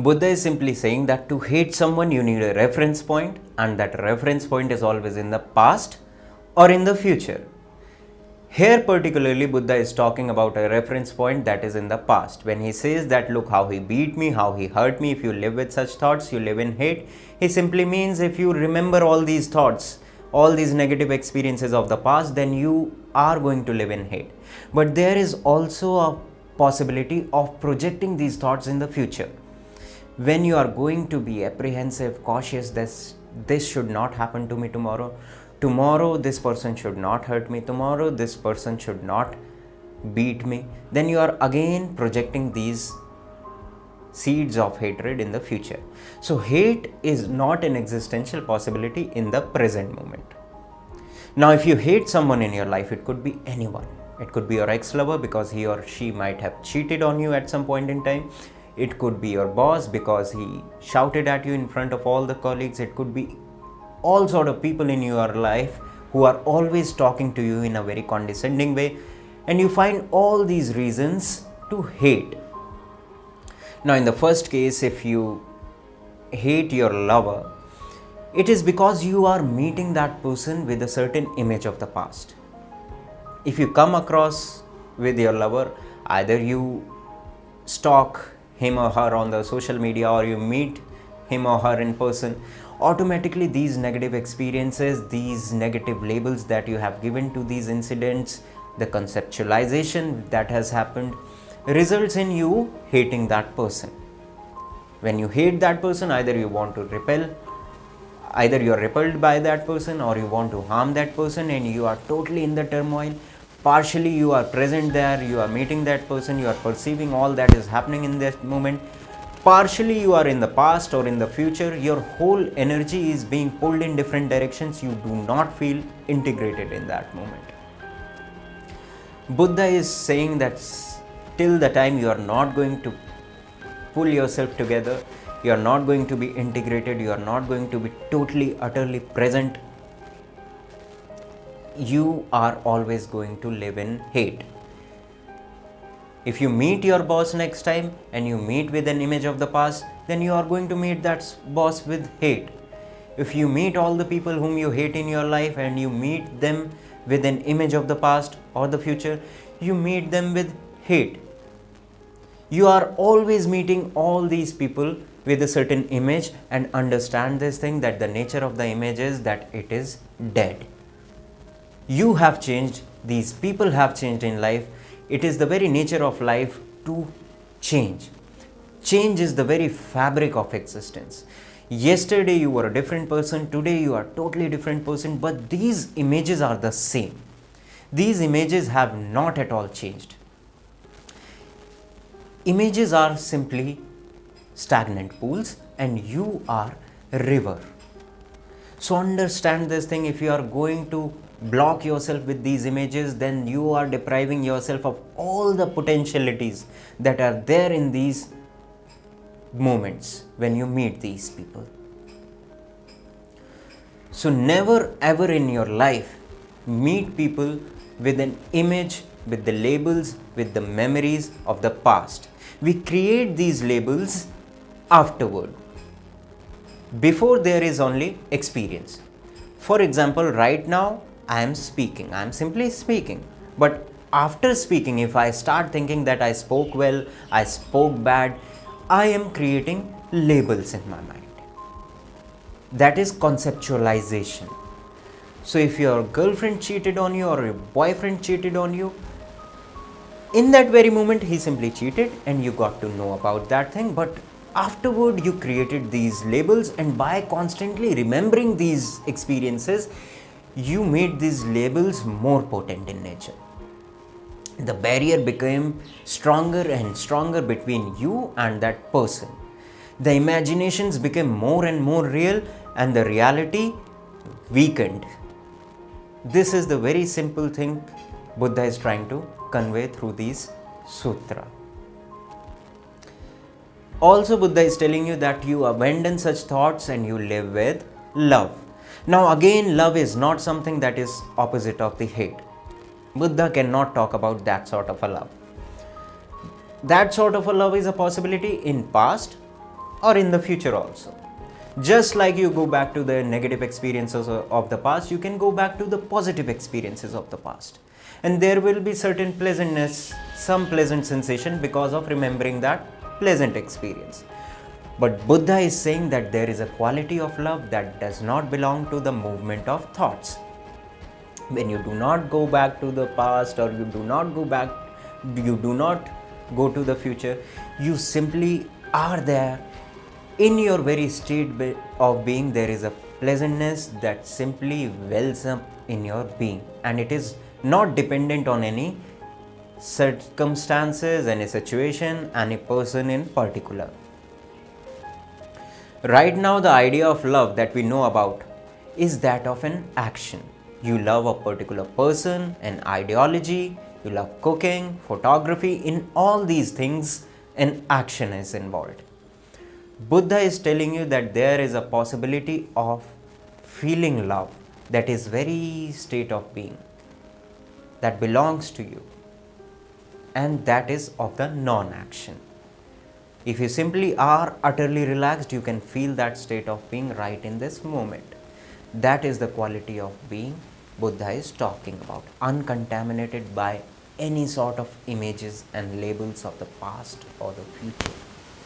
Buddha is simply saying that to hate someone you need a reference point, and that reference point is always in the past or in the future. Here particularly Buddha is talking about a reference point that is in the past. When he says that look how he beat me, how he hurt me, if you live with such thoughts, you live in hate. He simply means if you remember all these thoughts, all these negative experiences of the past, then you are going to live in hate. But there is also a possibility of projecting these thoughts in the future. When you are going to be apprehensive, cautious, this should not happen to me tomorrow. Tomorrow this person should not hurt me. Tomorrow this person should not beat me. Then you are again projecting these seeds of hatred in the future. So hate is not an existential possibility in the present moment. Now if you hate someone in your life, it could be anyone. It could be your ex-lover because he or she might have cheated on you at some point in time. It could be your boss because he shouted at you in front of all the colleagues. It could be all sort of people in your life who are always talking to you in a very condescending way, and you find all these reasons to hate. Now in the first case, if you hate your lover, it is because you are meeting that person with a certain image of the past. If you come across with your lover, either you stalk him or her on the social media or you meet him or her in person, automatically these negative experiences, these negative labels that you have given to these incidents, the conceptualization that has happened, results in you hating that person. When you hate that person, either you want to repel, either you are repelled by that person or you want to harm that person, and you are totally in the turmoil. Partially you are present there, you are meeting that person, you are perceiving all that is happening in that moment. Partially you are in the past or in the future, your whole energy is being pulled in different directions, you do not feel integrated in that moment. Buddha is saying that till the time you are not going to pull yourself together, you are not going to be integrated, you are not going to be totally, utterly present, you are always going to live in hate. If you meet your boss next time and you meet with an image of the past, then you are going to meet that boss with hate. If you meet all the people whom you hate in your life and you meet them with an image of the past or the future, you meet them with hate. You are always meeting all these people with a certain image, and understand this thing that the nature of the image is that it is dead. You have changed, these people have changed in life. It is the very nature of life to change. Change is the very fabric of existence. Yesterday you were a different person, today you are a totally different person, but these images are the same. These images have not at all changed. Images are simply stagnant pools and you are a river. So understand this thing, if you are going to block yourself with these images, then you are depriving yourself of all the potentialities that are there in these moments when you meet these people. So never ever in your life meet people with an image, with the labels, with the memories of the past. We create these labels afterward. Before there is only experience. For example, right now I am speaking, I am simply speaking, but after speaking, if I start thinking that I spoke well, I spoke bad, I am creating labels in my mind. That is conceptualization. So if your girlfriend cheated on you or your boyfriend cheated on you, in that very moment he simply cheated and you got to know about that thing, but afterward you created these labels, and by constantly remembering these experiences, you made these labels more potent in nature. The barrier became stronger and stronger between you and that person. The imaginations became more and more real and the reality weakened. This is the very simple thing Buddha is trying to convey through these sutra. Also, Buddha is telling you that you abandon such thoughts and you live with love. Now again, love is not something that is opposite of the hate. Buddha cannot talk about that sort of a love. That sort of a love is a possibility in past, or in the future also. Just like you go back to the negative experiences of the past, you can go back to the positive experiences of the past. And there will be certain pleasantness, some pleasant sensation because of remembering that pleasant experience. But Buddha is saying that there is a quality of love that does not belong to the movement of thoughts. When you do not go back to the past, or you do not go to the future, you simply are there. In your very state of being, there is a pleasantness that simply wells up in your being, and it is not dependent on any circumstances, any situation, any person in particular. Right now, the idea of love that we know about is that of an action. You love a particular person, an ideology, you love cooking, photography. In all these things, an action is involved. Buddha is telling you that there is a possibility of feeling love that is very state of being, that belongs to you, and that is of the non-action. If you simply are utterly relaxed, you can feel that state of being right in this moment. That is the quality of being Buddha is talking about, uncontaminated by any sort of images and labels of the past or the future.